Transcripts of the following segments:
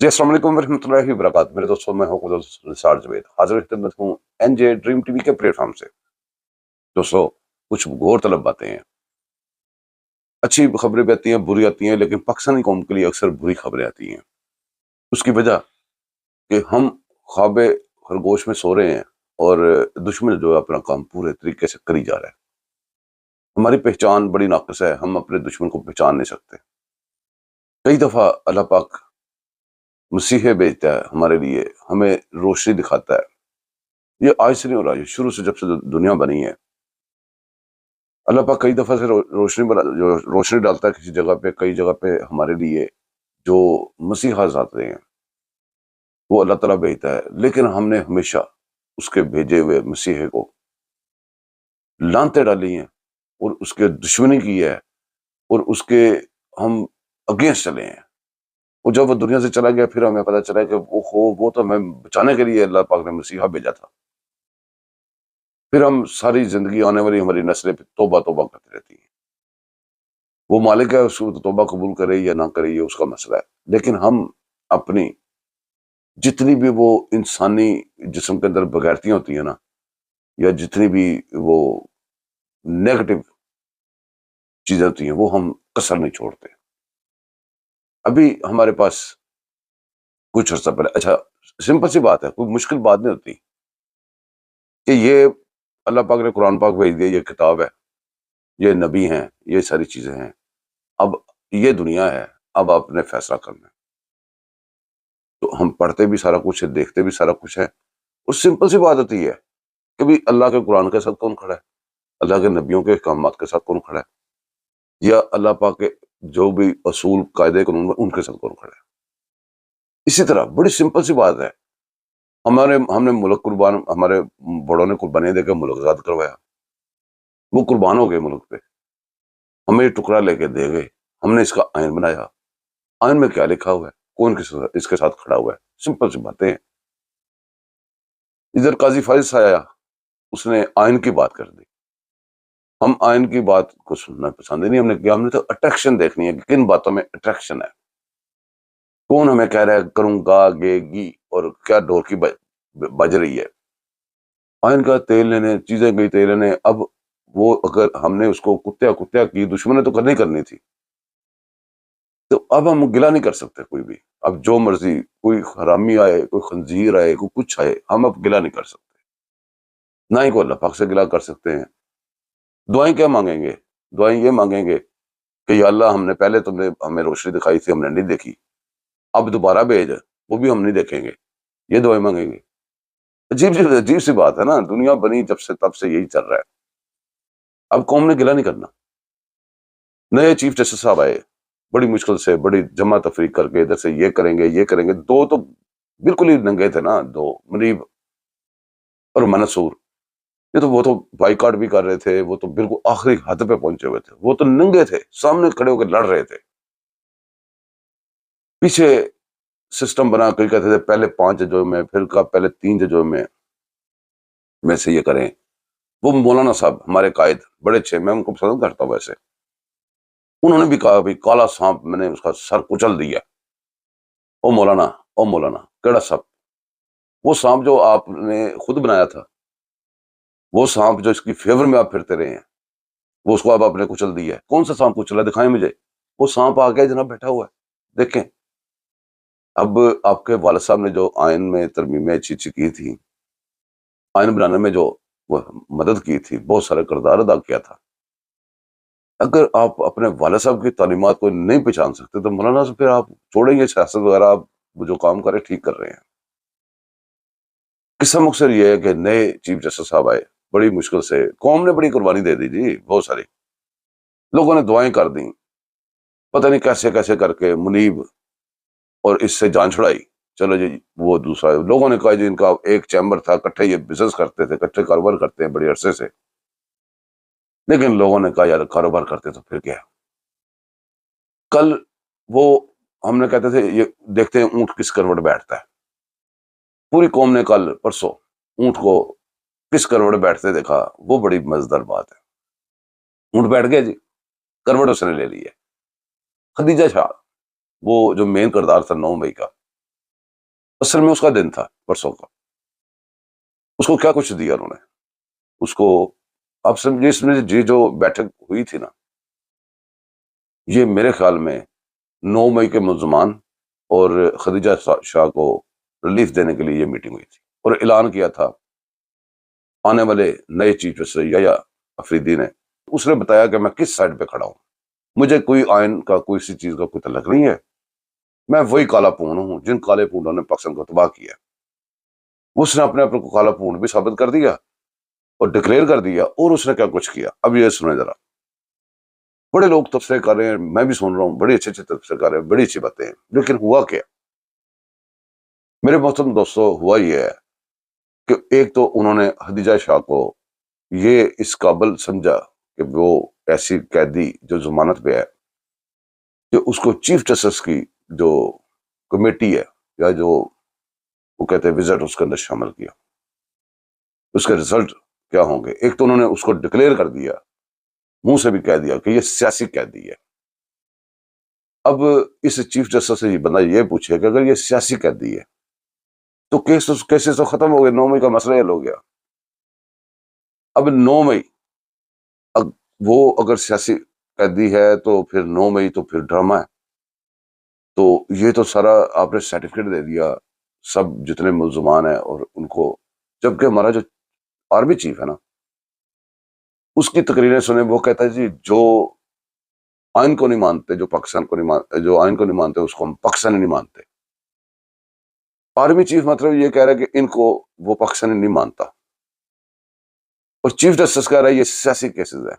جی السلام علیکم ورحمۃ اللہ وبرکاتہ میرے دوستوں میں ہوں نثار جاوید حاضر خدمت ہوں این جے ڈریم ٹی وی کے پلیٹ فارم سے۔ دوستوں، کچھ غور طلب باتیں ہیں، اچھی خبریں بھی آتی ہیں، بری آتی ہیں، لیکن پاکستانی قوم کے لیے اکثر بری خبریں آتی ہیں۔ اس کی وجہ کہ ہم خواب خرگوش میں سو رہے ہیں اور دشمن جو ہے اپنا کام پورے طریقے سے کری جا رہا ہے۔ ہماری پہچان بڑی ناقص ہے، ہم اپنے دشمن کو پہچان نہیں سکتے۔ کئی دفعہ اللہ پاک مسیحے بھیجتا ہے ہمارے لیے، ہمیں روشنی دکھاتا ہے۔ یہ آج سے نہیں ہو رہا، یہ شروع سے جب سے دنیا بنی ہے اللہ پاک کئی دفعہ سے روشنی ڈالتا ہے کسی جگہ پہ، کئی جگہ پہ ہمارے لیے جو مسیحا آتے ہیں وہ اللہ تعالیٰ بھیجتا ہے، لیکن ہم نے ہمیشہ اس کے بھیجے ہوئے مسیحے کو لانتے ڈالی ہیں اور اس کے دشمنی کی ہے اور اس کے ہم اگینسٹ چلے ہیں۔ اور جب وہ دنیا سے چلا گیا پھر ہمیں پتہ چلا کہ وہ تو ہمیں بچانے کے لیے اللہ پاک نے مسیحا بھیجا تھا۔ پھر ہم ساری زندگی آنے والی ہماری نسلیں پہ توبہ توبہ کرتی رہتی ہیں۔ وہ مالک ہے، اس کو توبہ قبول کرے یا نہ کرے یہ اس کا مسئلہ ہے، لیکن ہم اپنی جتنی بھی وہ انسانی جسم کے اندر بغیرتیاں ہوتی ہیں نا، یا جتنی بھی وہ نیگیٹو چیزیں ہوتی ہیں وہ ہم کسر نہیں چھوڑتے۔ ابھی ہمارے پاس کچھ عرصہ پہلے، اچھا سمپل سی بات ہے، کوئی مشکل بات نہیں ہوتی کہ یہ اللہ پاک نے قرآن پاک بھیج دیا، یہ کتاب ہے، یہ نبی ہیں، یہ ساری چیزیں ہیں، اب یہ دنیا ہے، اب آپ نے فیصلہ کرنا ہے۔ تو ہم پڑھتے بھی سارا کچھ ہے، دیکھتے بھی سارا کچھ ہے، اور سمپل سی بات ہوتی ہے کہ بھی اللہ کے قرآن کے ساتھ کون کھڑا ہے، اللہ کے نبیوں کے احکامات کے ساتھ کون کھڑا ہے، یا اللہ پاک کے جو بھی اصول قاعدے قانون ان کے ساتھ کون کھڑا ہے۔ اسی طرح بڑی سمپل سی بات ہے، ہم نے ملک قربان، ہمارے بڑوں نے قربانی دے کے ملک آزاد کروایا، وہ قربان ہو گئے ملک پہ، ہمیں یہ ٹکڑا لے کے دے گئے، ہم نے اس کا آئین بنایا، آئین میں کیا لکھا ہوا ہے، کون اس کے ساتھ کھڑا ہوا ہے، سمپل سی باتیں ہیں۔ ادھر قاضی فائز آیا، اس نے آئین کی بات کر دی، ہم آئین کی بات کو سننا پسند ہی نہیں ہم نے کیا، ہم نے تو اٹریکشن دیکھنی ہے کہ کن باتوں میں اٹریکشن ہے، کون ہمیں کہہ رہا ہے کروں گا گے گی اور کیا ڈور کی بج رہی ہے۔ آئین کا تیل لینے، چیزیں گئی تیل لینے، اب وہ اگر ہم نے اس کو کتیا کی، دشمن نے تو کرنی تھی، تو اب ہم گلا نہیں کر سکتے کوئی بھی، اب جو مرضی کوئی حرامی آئے، کوئی خنزیر آئے، کوئی کچھ آئے، ہم اب گلا نہیں کر سکتے، نہ ہی کوئی اللہ پاک سے گلا کر سکتے ہیں۔ دعائیں کیا مانگیں گے؟ دعائیں یہ مانگیں گے کہ یا اللہ ہم نے پہلے تم نے ہمیں روشنی دکھائی تھی، ہم نے نہیں دیکھی، اب دوبارہ بھیج، وہ بھی ہم نہیں دیکھیں گے، یہ دعائیں مانگیں گے۔ عجیب سی بات ہے نا، دنیا بنی جب سے تب سے یہی چل رہا ہے۔ اب قوم نے گلا نہیں کرنا۔ نئے چیف جسٹس صاحب آئے، بڑی مشکل سے بڑی جمع تفریق کر کے ادھر سے یہ کریں گے، دو تو بالکل ہی ننگے تھے نا، دو منیب اور منصور، یہ تو وہ تو بائیکاٹ بھی کر رہے تھے، وہ تو بالکل آخری حد پہ پہنچے ہوئے تھے، وہ تو ننگے تھے، سامنے کھڑے ہو کے لڑ رہے تھے۔ پیچھے سسٹم بنا کوئی کہتے تھے پہلے 5 ججوں میں، پھر کا پہلے 3 ججوں میں سے یہ کریں۔ وہ مولانا صاحب ہمارے قائد بڑے اچھے، میں ان کو پسند کرتا ہوں ویسے، انہوں نے بھی کہا بھی کالا سانپ میں نے اس کا سر کچل دیا۔ او مولانا کیڑا سانپ؟ وہ سانپ جو آپ نے خود بنایا تھا، وہ سانپ جو اس کی فیور میں آپ پھرتے رہے ہیں، وہ اس کو اب آپ نے کچل دیا ہے۔ کون سا سانپ کچلا؟ دکھائیں مجھے۔ وہ سانپ آ گیا جناب، بیٹھا ہوا ہے، دیکھیں۔ اب آپ کے والد صاحب نے جو آئین میں ترمیمیں اچھی کی تھی، آئین بنانے میں جو وہ مدد کی تھی، بہت سارے کردار ادا کیا تھا، اگر آپ اپنے والد صاحب کی تعلیمات کو نہیں پہچان سکتے تو مولانا سے پھر آپ چھوڑیں گے سیاست وغیرہ، آپ جو کام کریں ٹھیک کر رہے ہیں۔ قصہ مقصد یہ ہے کہ نئے چیف جسٹس صاحب آئے، بڑی مشکل سے، قوم نے بڑی قربانی دے دی جی، بہت ساری لوگوں نے دعائیں کر دیں، پتہ نہیں کیسے کیسے کر کے منیب، اور اس سے جان چھڑائی۔ چلو جی، وہ دوسرا لوگوں نے کہا جی ان کا ایک چیمبر تھا، اکٹھے یہ بزنس کرتے تھے، اکٹھے کاروبار کرتے ہیں بڑے عرصے سے، لیکن لوگوں نے کہا یار کاروبار کرتے تو پھر کیا۔ کل وہ ہم نے کہتے تھے یہ دیکھتے ہیں اونٹ کس کروٹ بیٹھتا ہے، پوری قوم نے کل پرسوں اونٹ کو کس کروٹ بیٹھتے دیکھا، وہ بڑی مزیدار بات ہے۔ اونٹ بیٹھ گیا جی، کروٹ اس نے لے لی ہے۔ خدیجہ شاہ، وہ جو مین کردار تھا 9 مئی کا، اصل میں اس کا دن تھا پرسوں کا. اس کو کیا کچھ دیا انہوں نے اس کو. آپ سمجھے اس میں یہ جو بیٹھک ہوئی تھی نا، یہ میرے خیال میں 9 مئی کے ملزمان اور خدیجہ شاہ کو ریلیف دینے کے لیے یہ میٹنگ ہوئی تھی، اور اعلان کیا تھا آنے والے نئے چیف جسٹس یا افریدی نے. اس نے بتایا کہ میں کس سائڈ پہ کھڑا ہوں، مجھے کوئی آئین کا کوئی سی چیز کا کوئی تعلق نہیں ہے، میں وہی کالا پون ہوں جن کالے پونڈوں نے پاکستان کو تباہ کیا. اس نے اپنے کو کالا پونڈ بھی ثابت کر دیا اور ڈکلیئر کر دیا. اور اس نے کیا کچھ کیا اب یہ سنیں ذرا. بڑے لوگ تبصرے کر رہے ہیں، میں بھی سن رہا ہوں، بڑے اچھے تبصرے کر رہے ہیں، بڑی اچھی باتیں ہیں، لیکن ہوا کیا میرے محترم دوستو؟ ہوا یہ ہے کہ ایک تو انہوں نے خدیجہ شاہ کو یہ اس قابل سمجھا کہ وہ ایسی قیدی جو ضمانت پہ ہے کہ اس کو چیف جسٹس کی جو کمیٹی ہے یا جو وہ کہتے ہیں وزٹ اس کے اندر شامل کیا. اس کے رزلٹ کیا ہوں گے؟ ایک تو انہوں نے اس کو ڈکلیئر کر دیا، منہ سے بھی کہہ دیا کہ یہ سیاسی قیدی ہے. اب اس چیف جسٹس سے یہ بندہ یہ پوچھے کہ اگر یہ سیاسی قیدی ہے تو کیسز تو ختم ہو گئے، 9 مئی کا مسئلہ حل ہو گیا. اب 9 مئی وہ اگر سیاسی قیدی ہے تو پھر 9 مئی تو پھر ڈرامہ ہے. تو یہ تو سارا آپ نے سرٹیفکیٹ دے دیا سب جتنے ملزمان ہیں اور ان کو، جبکہ ہمارا جو آرمی چیف ہے نا اس کی تقریریں سنیں، وہ کہتا ہے جی جو آئین کو نہیں مانتے، جو پاکستان کو نہیں مانتے، جو آئین کو نہیں مانتے اس کو ہم پاکستانی نہیں مانتے. آرمی چیف مطلب یہ کہہ رہا ہے کہ ان کو وہ پاکستانی نہیں مانتا، اور چیف جسٹس کہہ رہا ہے یہ سیاسی کیسز ہیں.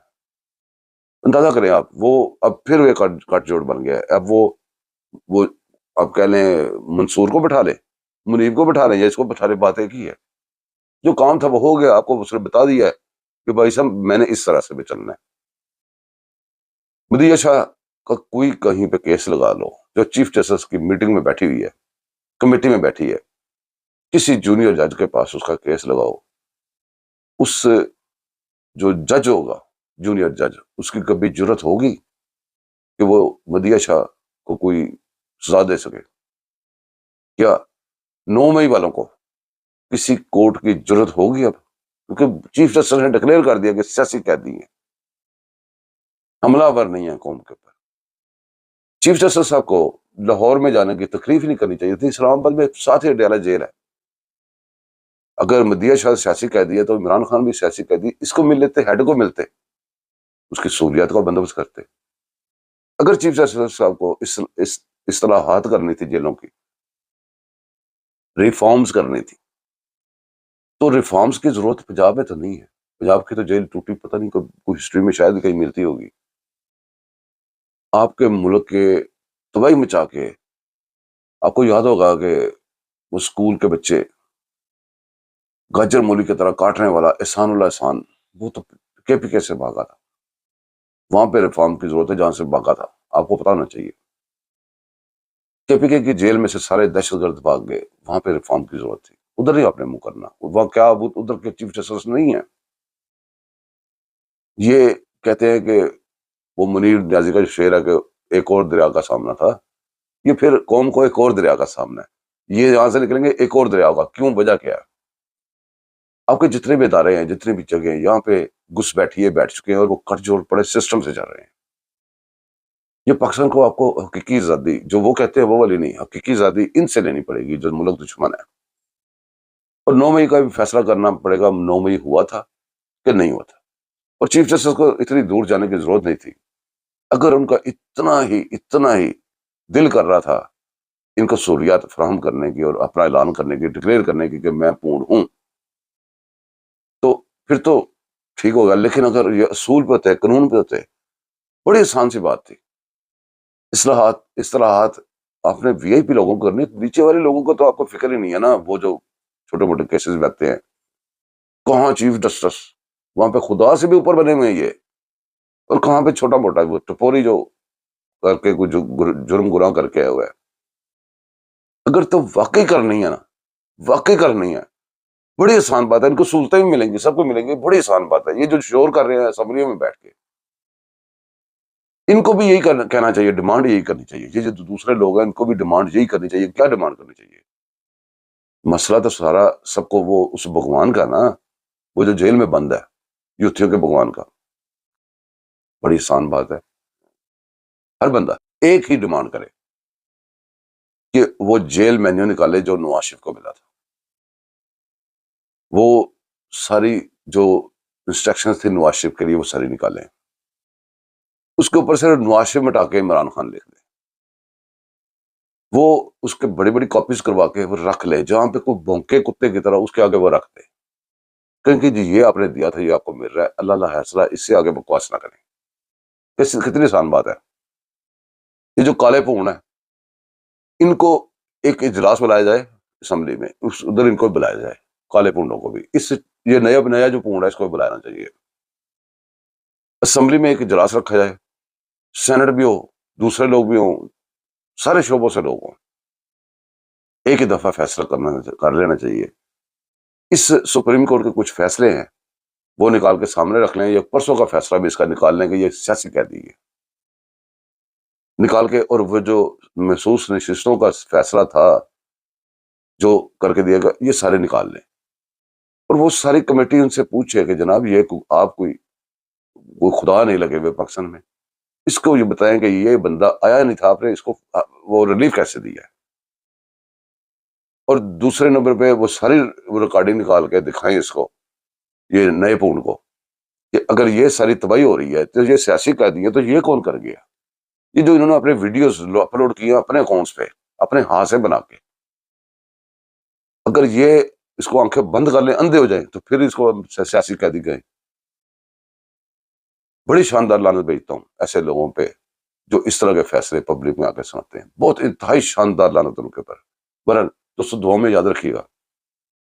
اندازہ کریں آپ، وہ اب پھر وہ کٹ جوڑ بن گیا ہے. اب وہ آپ کہہ لیں منصور کو بٹھا لے، منیب کو بٹھا لیں یا اس کو بٹھا لے، باتیں کی ہے. جو کام تھا وہ ہو گیا، آپ کو اس نے بتا دیا ہے کہ بھائی صاحب میں نے اس طرح سے بھی چلنا ہے. مدیہ شاہ کا کوئی کہیں پہ کیس لگا لو، جو چیف جسٹس کی میٹنگ میں بیٹھی ہوئی ہے، کمیٹی میں بیٹھی ہے، کسی جونیئر جج کے پاس اس کا کیس لگاؤ، اس جو جج ہوگا جونیئر جج، اس کی کبھی جرت ہوگی کہ وہ مدیہ شاہ کو کوئی سزا دے سکے؟ کیا 9 مئی والوں کو کسی کورٹ کی جرت ہوگی اب؟ کیونکہ چیف جسٹس نے ڈکلیئر کر دیا کہ سیاسی قیدی ہیں، حملہ آور نہیں ہے قوم کے اوپر. چیف جسٹس صاحب کو لاہور میں جانے کی تکلیف نہیں کرنی چاہیے تھی، اسلام آباد میں ساتھ ہی اڈیالہ جیل ہے. اگر مدیہ شاہ سیاسی قیدی ہے تو عمران خان بھی سیاسی قیدی، اس کو مل لیتے، ہیڈ کو ملتے، اس کی سہولیات کا بندوبست کرتے. اگر چیف جسٹس صاحب کو اصلاحات کرنی تھی، جیلوں کی ریفارمز کرنی تھی، تو ریفارمز کی ضرورت پنجاب میں تو نہیں ہے. پنجاب کی تو جیل ٹوٹی پتہ نہیں کوئی ہسٹری میں شاید کہیں ملتی ہوگی. آپ کے ملک کے تباہی مچا کے، آپ کو یاد ہوگا کہ وہ اسکول کے بچے گاجر مولی کی طرح کاٹنے والا احسان اللہ احسان، وہ تو کے پی کے سے بھاگا تھا. وہاں پہ ریفارم کی ضرورت ہے جہاں سے بھاگا تھا، آپ کو پتا ہونا چاہیے. کے پی کے کی جیل میں سے سارے دہشت گرد بھاگ گئے، وہاں پہ ریفارم کی ضرورت تھی. ادھر نہیں آپ نے منہ کرنا، وہاں کیا ادھر کے چیف جسٹس نہیں ہیں. یہ کہتے ہیں کہ وہ منیر نیازی کا جو شعر ہے کہ ایک اور دریا کا سامنا تھا، یہ پھر قوم کو ایک اور دریا کا سامنا ہے. یہ یہاں سے نکلیں گے ایک اور دریا کا، کیوں؟ وجہ کیا ہے؟ آپ کے جتنے بھی ادارے ہیں، جتنے بھی جگہ ہیں، یہاں پہ گھس بیٹھیے بیٹھ چکے ہیں اور وہ کٹ جوڑ پڑے سسٹم سے چل رہے ہیں. یہ پاکستان کو آپ کو حقیقی آزادی جو وہ کہتے ہیں وہ والی نہیں، حقیقی آزادی ان سے لینی پڑے گی جو ملک دشمن ہے. اور 9 مئی کا بھی فیصلہ کرنا پڑے گا، 9 مئی ہوا تھا کہ نہیں ہوا تھا. اور چیف جسٹس کو اتنی دور جانے کی ضرورت نہیں تھی. اگر ان کا اتنا ہی دل کر رہا تھا ان کو سہولیات فراہم کرنے کی اور اپنا اعلان کرنے کی، ڈکلیئر کرنے کی کہ میں پونڈ ہوں، تو پھر تو ٹھیک ہوگا. لیکن اگر یہ اصول پہ ہوتے، قانون پہ ہوتے، بڑی آسان سی بات تھی. اصلاحات آپ نے وی آئی پی لوگوں کو کرنی، نیچے والے لوگوں کو تو آپ کو فکر ہی نہیں ہے نا. وہ جو چھوٹے موٹے کیسز بیٹھتے ہیں، کہاں چیف جسٹس، وہاں پہ خدا سے بھی اوپر بنے ہوئے ہیں یہ، اور کہاں پہ چھوٹا موٹا وہ ٹپوری جو کر کے کوئی جرم گناہ کر کے آئے ہوئے. اگر تو واقعی کرنی ہے نا، واقعی کرنی ہے، بڑی آسان بات ہے. ان کو سہولتیں بھی ملیں گی، سب کو ملیں گی، بڑی آسان بات ہے. یہ جو شور کر رہے ہیں اسمبلیوں میں بیٹھ کے، ان کو بھی یہی کہنا چاہیے، ڈیمانڈ یہی کرنی چاہیے. یہ جو دوسرے لوگ ہیں ان کو بھی ڈیمانڈ یہی کرنی چاہیے. کیا ڈیمانڈ کرنی چاہیے؟ مسئلہ تو سارا سب کو وہ اس بھگوان کا نا، وہ جو جیل میں بند ہے، یوتھیوں کے بھگوان کا. بڑی آسان بات ہے. ہر بندہ ایک ہی ڈیمانڈ کرے کہ وہ جیل مینیو نکالے جو نواز شریف کو ملا تھا. وہ ساری جو انسٹرکشنز تھی نواز شریف کے لیے وہ ساری نکالیں. اس کے اوپر سے نواز شریف مٹا کے عمران خان لکھ دے. وہ اس کے بڑی بڑی کاپیز کروا کے وہ رکھ لے، جہاں پہ کوئی بھونکے کتے کی طرح اس کے آگے وہ رکھ دے، کیونکہ جی یہ آپ نے دیا تھا، یہ آپ کو مل رہا ہے، اللہ اللہ حاصلہ، اس سے آگے بکواس نہ کریں. کتنی آسان بات ہے. یہ جو کالے پون ہیں، ان کو ایک اجلاس بلایا جائے اسمبلی میں، ادھر ان کو بلایا جائے، کالے پونڈوں کو بھی. یہ نیا جو پونڈ ہے اس کو بلانا چاہیے. اسمبلی میں ایک اجلاس رکھا جائے، سینٹ بھی ہو، دوسرے لوگ بھی ہوں، سارے شعبوں سے لوگ ہوں، ایک ہی دفعہ فیصلہ کر لینا چاہیے. اس سپریم کورٹ کے کچھ فیصلے ہیں وہ نکال کے سامنے رکھ لیں، یا پرسوں کا فیصلہ بھی اس کا نکال لیں کہ یہ سیاسی قیدی ہے نکال کے، اور وہ جو محسوس نشستوں کا فیصلہ تھا جو کر کے دیا گا یہ سارے نکال لیں. اور وہ ساری کمیٹی ان سے پوچھے کہ جناب یہ آپ کوئی خدا نہیں لگے ہوئے پاکستان میں، اس کو یہ بتائیں کہ یہ بندہ آیا نہیں تھا، آپ نے اس کو وہ ریلیف کیسے دیا ہے. اور دوسرے نمبر پہ وہ ساری ریکارڈنگ نکال کے دکھائیں اس کو، یہ نئے پونڈ کو، کہ اگر یہ ساری تباہی ہو رہی ہے تو یہ سیاسی قیدی ہے تو یہ کون کر گیا. یہ جو انہوں نے اپنے ویڈیوز اپلوڈ کیے اپنے اکاؤنٹس پہ اپنے ہاتھ سے بنا کے، اگر یہ اس کو آنکھیں بند کر لیں، اندھے ہو جائیں، تو پھر اس کو سیاسی قیدی کہیں. بڑی شاندار لعنت بھیجتا ہوں ایسے لوگوں پہ جو اس طرح کے فیصلے پبلک میں آ کے سناتے ہیں. بہت انتہائی شاندار لعنت ان کے اوپر. بہرحال دوستوں دعاؤں میں یاد رکھیے گا،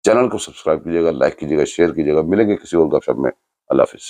چینل کو سبسکرائب کیجیے گا، لائک کیجیے گا، شیئر کیجیے گا. ملیں گے کسی اور گپ شپ میں. اللہ حافظ.